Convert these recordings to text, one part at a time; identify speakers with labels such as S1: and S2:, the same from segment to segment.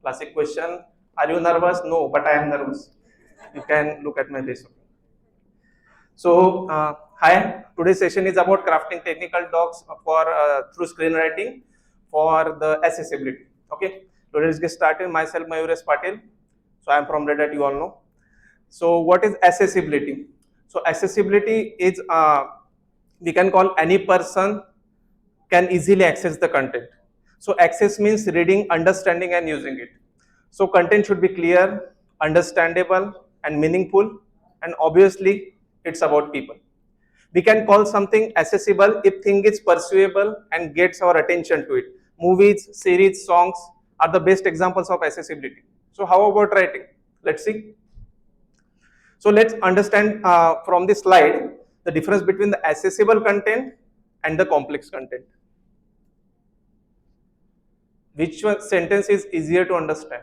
S1: Classic question. Are you nervous? No, but I am nervous. You can look at my face. So, hi. Today's session is about crafting technical docs for through screenwriting for the accessibility. Okay. So let's get started. Myself, Mayuresh Patil. So I am from Red Hat. You all know. So what is accessibility? So accessibility is we can call any person can easily access the content. So access means reading, understanding and using it. So content should be clear, understandable and meaningful, and obviously it's about people. We can call something accessible if thing is perceivable and gets our attention to it. Movies, series, songs are the best examples of accessibility. So how about writing? Let's see. So let's understand from this slide the difference between the accessible content and the complex content. Which one sentence is easier to understand?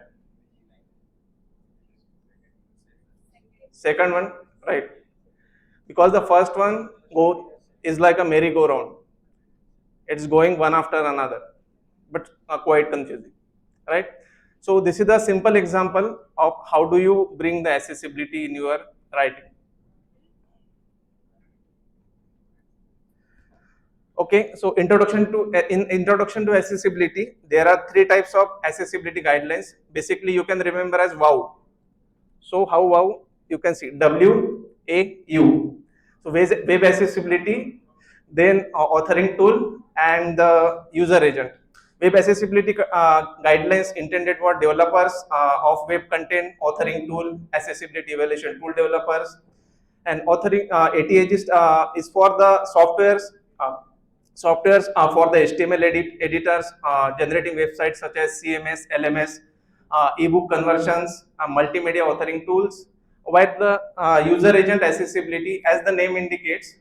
S1: Second one, right? Because the first one is like a merry-go-round. It's going one after another, but quite confusing, right? So this is a simple example of how do you bring the accessibility in your writing. Okay, so introduction to accessibility, there are three types of accessibility guidelines. Basically, you can remember as WOW. So how WOW? You can see WAU. So web accessibility, then authoring tool and the user agent. Web accessibility guidelines intended for developers of web content, authoring tool, accessibility evaluation tool developers, and authoring ATH is for the softwares for the HTML editors, generating websites such as CMS, LMS, ebook conversions, multimedia authoring tools, while the user agent accessibility, as the name indicates,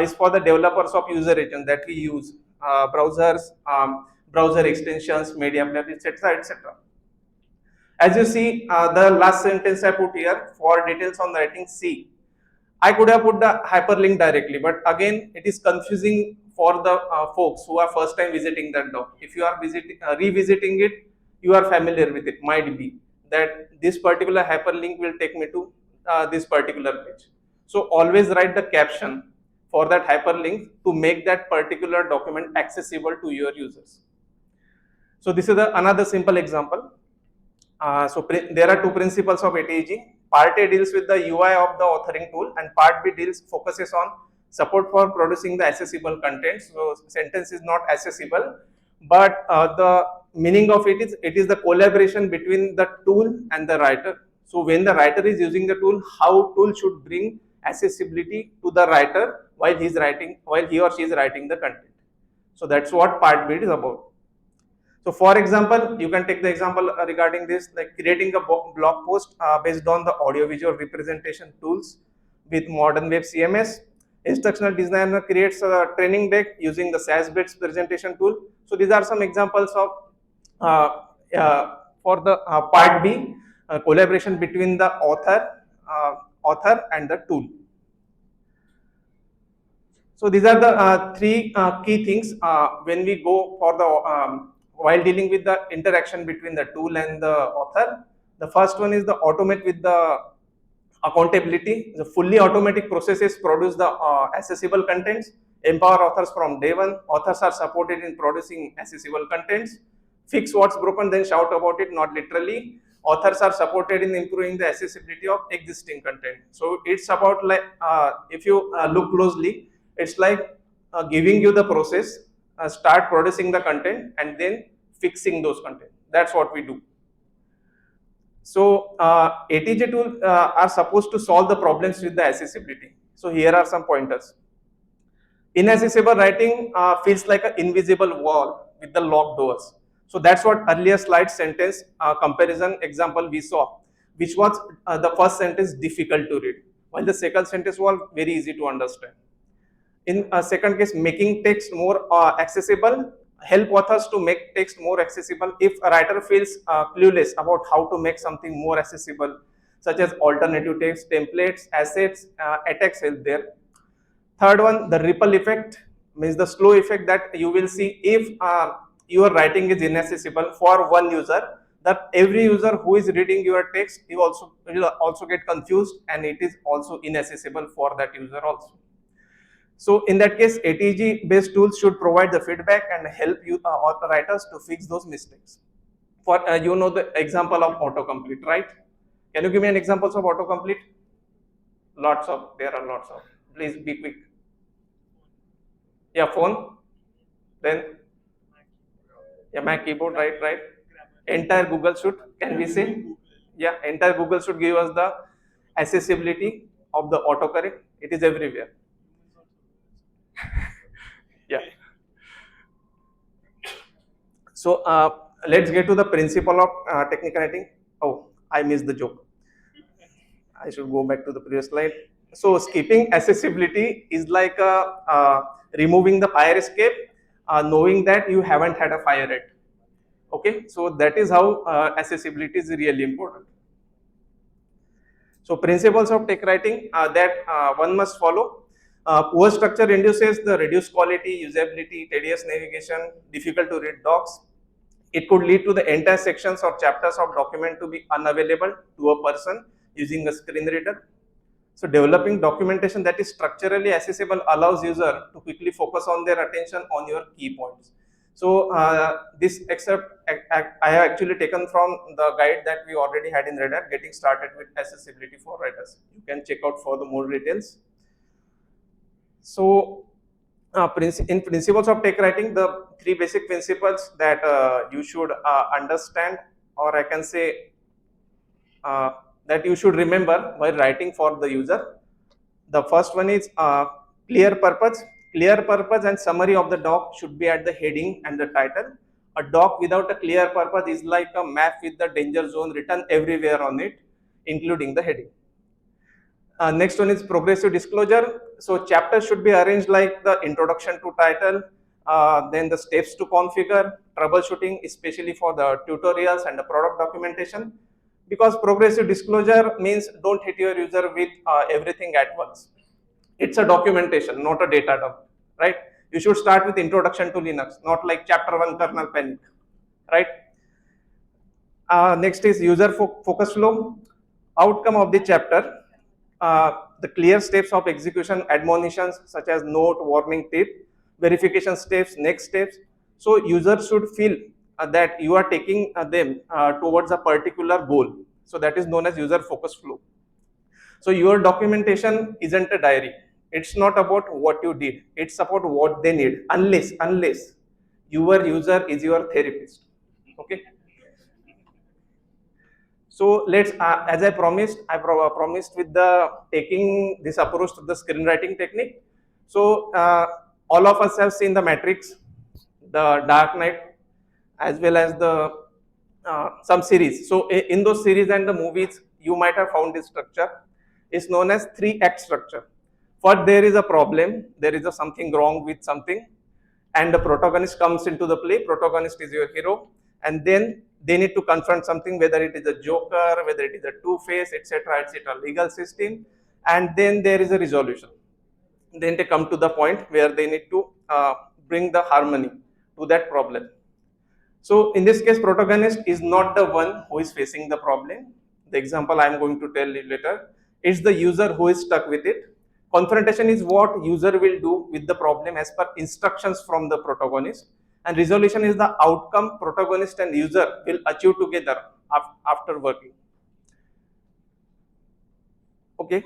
S1: is for the developers of user agent that we use, browsers, browser extensions, media player, etc., etc. As you see, the last sentence I put here, for details on writing C. I could have put the hyperlink directly, but again, it is confusing for the folks who are first time visiting that doc. If you are revisiting it, you are familiar with it. Might be that this particular hyperlink will take me to this particular page. So always write the caption for that hyperlink to make that particular document accessible to your users. So this is another simple example. There are two principles of ATG. Part A deals with the UI of the authoring tool, and Part B focuses on support for producing the accessible content. So sentence is not accessible, but the meaning of it is the collaboration between the tool and the writer. So when the writer is using the tool, how tool should bring accessibility to the writer while he or she is writing the content. So that's what Part B is about. So for example, you can take the example regarding this, like creating a blog post based on the audiovisual representation tools with modern web CMS. Instructional designer creates a training deck using the SAS-based presentation tool. So these are some examples of for the part B, collaboration between the author and the tool. So these are the three key things when we go for the while dealing with the interaction between the tool and the author. The first one is the automate with the accountability. The fully automatic processes produce the accessible contents, empower authors from day one. Authors are supported in producing accessible contents. Fix what's broken, then shout about it, not literally. Authors are supported in improving the accessibility of existing content. So it's about like, if you look closely, it's like giving you the process, start producing the content and then fixing those content. That's what we do. So ATJ tools are supposed to solve the problems with the accessibility. So here are some pointers. Inaccessible writing feels like an invisible wall with the locked doors. So that's what earlier slide sentence comparison example we saw, which was the first sentence difficult to read, while the second sentence was very easy to understand. In a second case, making text more accessible, help authors to make text more accessible. If a writer feels clueless about how to make something more accessible, such as alternative text, templates, assets, attacks help there. Third one, the ripple effect, means the slow effect that you will see if your writing is inaccessible for one user, that every user who is reading your text will also get confused, and it is also inaccessible for that user also. So in that case, ATG based tools should provide the feedback and help you author writers to fix those mistakes. For you know the example of autocomplete, right? Can you give me an examples of autocomplete? There are lots of. Please be quick. Yeah, phone. Then yeah, Mac keyboard, right. Entire Google should, can we say? Yeah, entire Google should give us the accessibility of the autocorrect. It is everywhere. Yeah. So let's get to the principle of technical writing. Oh, I missed the joke. I should go back to the previous slide. So skipping accessibility is like removing the fire escape, knowing that you haven't had a fire yet. Okay, so that is how accessibility is really important. So principles of tech writing that one must follow. Poor structure induces the reduced quality, usability, tedious navigation, difficult to read docs. It could lead to the entire sections or chapters of document to be unavailable to a person using a screen reader. So developing documentation that is structurally accessible allows user to quickly focus on their attention on your key points. So this except I have actually taken from the guide that we already had in Radar, getting started with accessibility for writers. You can check out for the more details. So in principles of tech writing, the three basic principles that you should understand, or I can say that you should remember while writing for the user. The first one is clear purpose. Clear purpose and summary of the doc should be at the heading and the title. A doc without a clear purpose is like a map with the danger zone written everywhere on it, including the heading. Next one is progressive disclosure. So chapters should be arranged like the introduction to title, then the steps to configure, troubleshooting, especially for the tutorials and the product documentation. Because progressive disclosure means don't hit your user with everything at once. It's a documentation, not a data dump, right? You should start with introduction to Linux, not like chapter 1 kernel panic, right? Next is user focus flow. Outcome of the chapter, the clear steps of execution, admonitions such as note, warning, tip, verification steps, next steps. So users should feel that you are taking them towards a particular goal. So that is known as user focus flow. So your documentation isn't a diary. It's not about what you did. It's about what they need. Unless your user is your therapist. Okay. So let's, as I promised, promised with the taking this approach to the screenwriting technique. So all of us have seen the Matrix, the Dark Knight, as well as the some series. So in those series and the movies, you might have found this structure. It's known as 3-act structure. First, there is a problem, there is something wrong with something, and the protagonist comes into the play. Protagonist is your hero, and then they need to confront something, whether it is a Joker, whether it is a Two-Face, etc., legal system, and then there is a resolution. Then they come to the point where they need to bring the harmony to that problem. So in this case, protagonist is not the one who is facing the problem. The example I am going to tell you later. It's the user who is stuck with it. Confrontation is what user will do with the problem as per instructions from the protagonist. And resolution is the outcome protagonist and user will achieve together after working. Okay.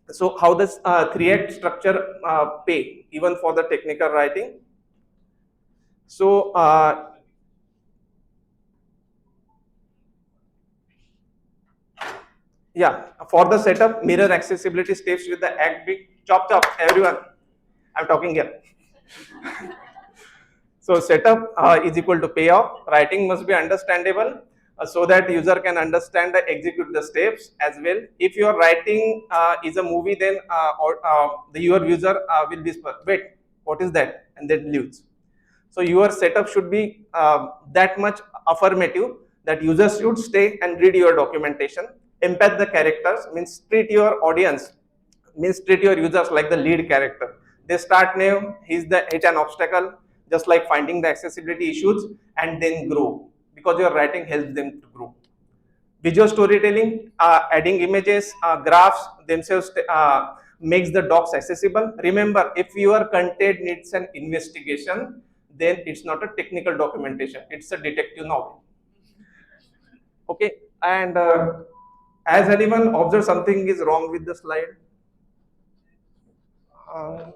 S1: So how does 3-act structure pay even for the technical writing? So yeah, for the setup, mirror accessibility steps with the act big. Chop, everyone. I'm talking here. So setup is equal to payoff. Writing must be understandable so that user can understand and execute the steps as well. If your writing is a movie, then your user will whisper, wait, what is that? And then leaves. So your setup should be that much affirmative that users should stay and read your documentation. Empath the characters means treat your audience, means treat your users like the lead character. They start new, hit an obstacle, just like finding the accessibility issues, and then grow. because your writing helps them to grow. Visual storytelling, adding images, graphs themselves makes the docs accessible. Remember, if your content needs an investigation, then it's not a technical documentation, it's a detective novel. Okay, and as anyone observed something is wrong with the slide? Uh,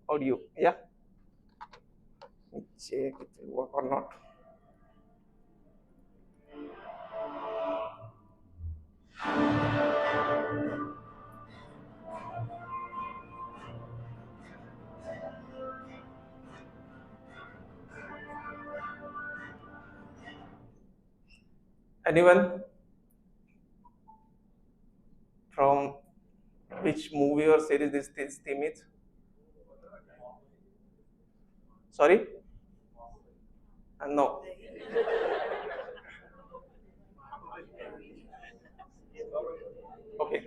S1: Audio, yeah. Let me check if it will work or not. Anyone from which movie or series this theme is? Sorry? No. Okay.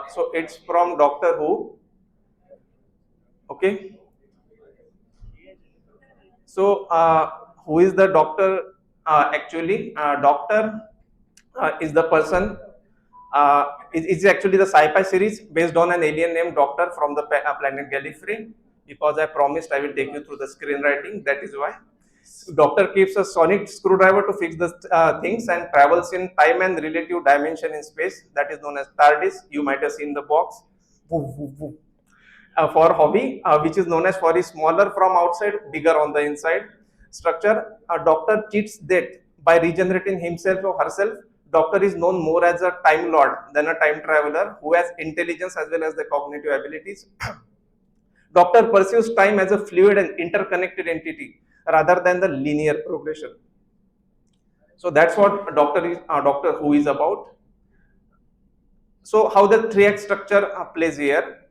S1: So it's from Doctor Who. Okay. So who is the doctor? Actually, doctor is the person. It's actually the sci-fi series based on an alien named Doctor from the planet Gallifrey. Because I promised I will take you through the screenwriting. That is why. Doctor keeps a sonic screwdriver to fix the things and travels in time and relative dimension in space. That is known as TARDIS. You might have seen the box. Woo, woo, woo. For hobby, which is known as for is smaller from outside, bigger on the inside. Structure, a doctor cheats death by regenerating himself or herself. Doctor is known more as a time lord than a time traveler who has intelligence as well as the cognitive abilities. Doctor perceives time as a fluid and interconnected entity rather than the linear progression. So that's what Doctor Who is about. So how the 3 act structure plays here.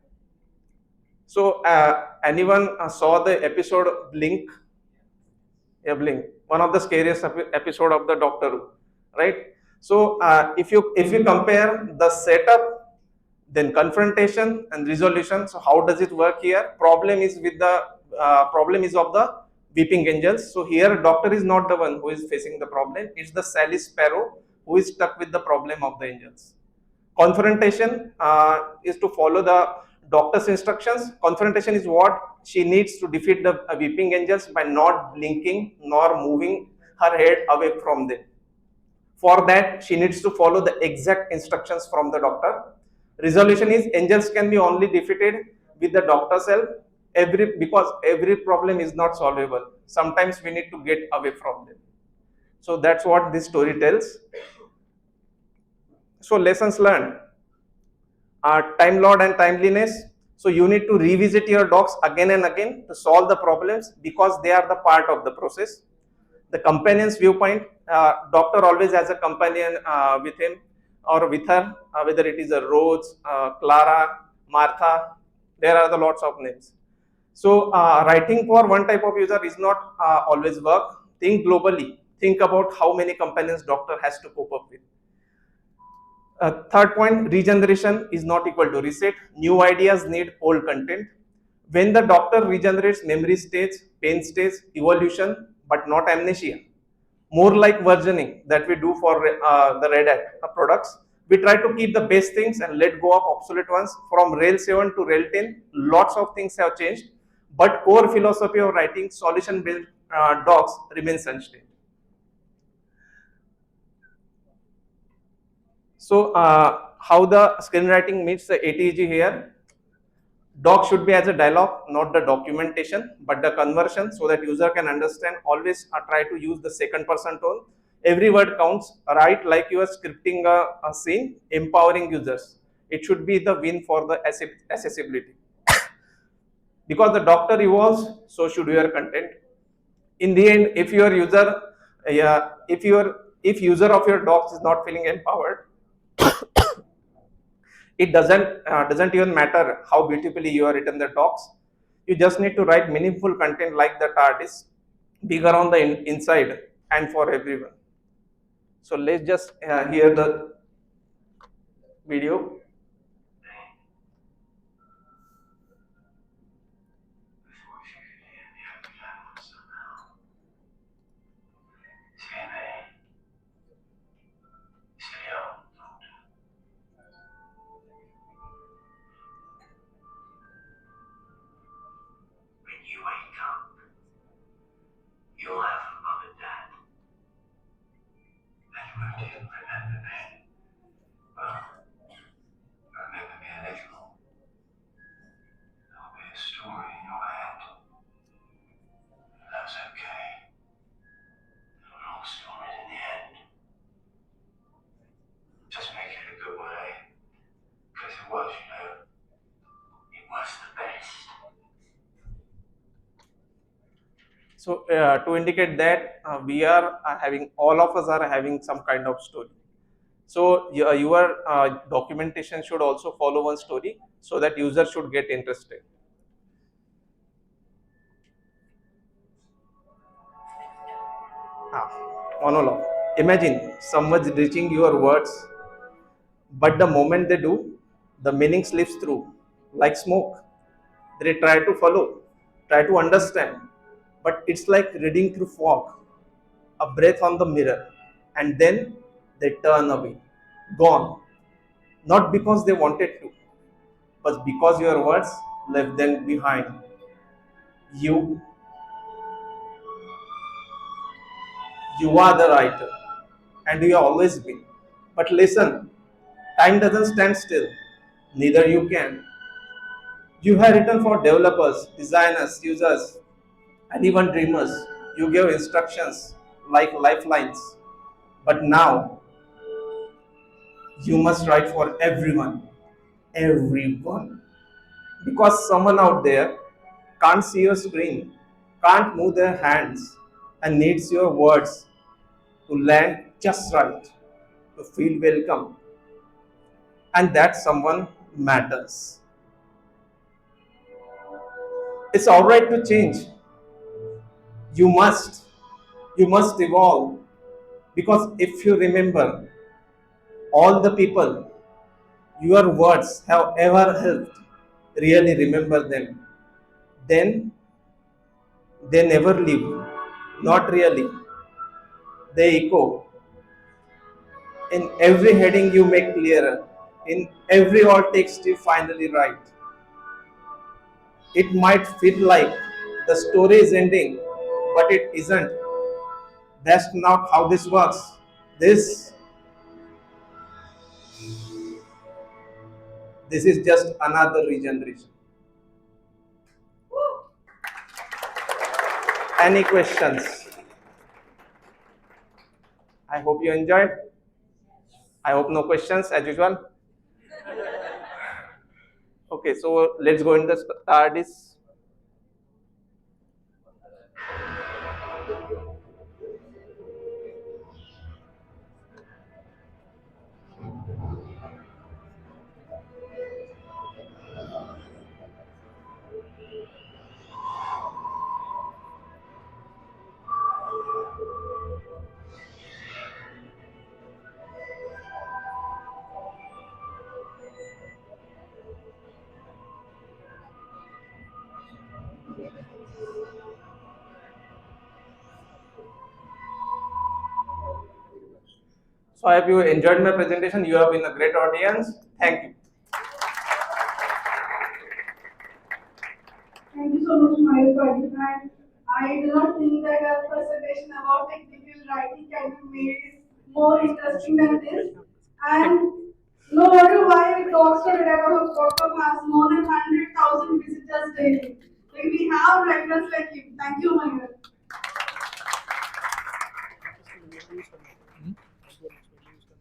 S1: So anyone saw the episode Blink? Yeah, Blink, one of the scariest episode of the Doctor Who, right? So if you compare the setup, then confrontation and resolution. So how does it work here? Problem is of the weeping angels. So here, Doctor is not the one who is facing the problem. It's the Sally Sparrow who is stuck with the problem of the angels. Confrontation is to follow the doctor's instructions. Confrontation is what she needs to defeat the weeping angels by not blinking nor moving her head away from them. For that, she needs to follow the exact instructions from the doctor. Resolution is angels can be only defeated with the doctor's help. Because every problem is not solvable. Sometimes we need to get away from them. So that's what this story tells. So lessons learned. Time Lord and timeliness. So you need to revisit your docs again and again to solve the problems because they are the part of the process. The companion's viewpoint, doctor always has a companion with him or with her, whether it is a Rose, Clara, Martha, there are the lots of names. So writing for one type of user is not always work. Think globally. Think about how many companions doctor has to cope up with. Third point, regeneration is not equal to reset. New ideas need old content. When the doctor regenerates memory states, pain states, evolution, but not amnesia. More like versioning that we do for the Red Hat products. We try to keep the best things and let go of obsolete ones. From Rail 7 to Rail 10, lots of things have changed, but core philosophy of writing solution-based docs remains unchanged. So how the screenwriting meets the ATG here. Doc should be as a dialogue, not the documentation, but the conversion so that user can understand. Always try to use the second person tone. Every word counts. Write like you are scripting a scene, empowering users. It should be the win for the accessibility. Because the doctor evolves, so should your content. In the end, if your user, yeah, if user of your docs is not feeling empowered, it doesn't even matter how beautifully you have written the docs. You just need to write meaningful content like that artist, bigger on the inside and for everyone. So let's just hear the video. remember me. Well, remember me a little. There'll be a story in your head. That's okay. There are all stories in the end. Just make it a good way. Because it was, it was the best. So to indicate that we are having, all of us are having some kind of story. So your documentation should also follow one story so that user should get interested. Ah, monologue. Imagine someone's reaching your words, but the moment they do, the meaning slips through like smoke. They try to follow, try to understand, but it's like reading through fog, a breath on the mirror, and then they turn away, gone. Not because they wanted to, but because your words left them behind. You, you are the writer, and you have always been. But listen, time doesn't stand still. Neither you can. You have written for developers, designers, users, and even dreamers. You gave instructions like lifelines. But now you must write for everyone. Everyone. Because someone out there can't see your screen, can't move their hands, and needs your words to land just right, to feel welcome, and that someone matters. It's alright to change. You must. You must evolve. Because if you remember all the people your words have ever helped, really remember them, then they never leave. Not really. They echo in every heading you make clearer, in every alt text you finally write. It might feel like the story is ending, but it isn't. That's not how this works. This this is just another regeneration. Any questions? I hope you enjoyed. I hope no questions as usual. Okay, so let's go in the this. So I hope you enjoyed my presentation. You have been a great audience. Thank you.
S2: Thank you so much, Mayur. And I do not think that a presentation about technical writing can be made more interesting than this. And no matter why talks.com has more than 100,000 visitors daily. Like we have writers like you. Thank you, Mayur.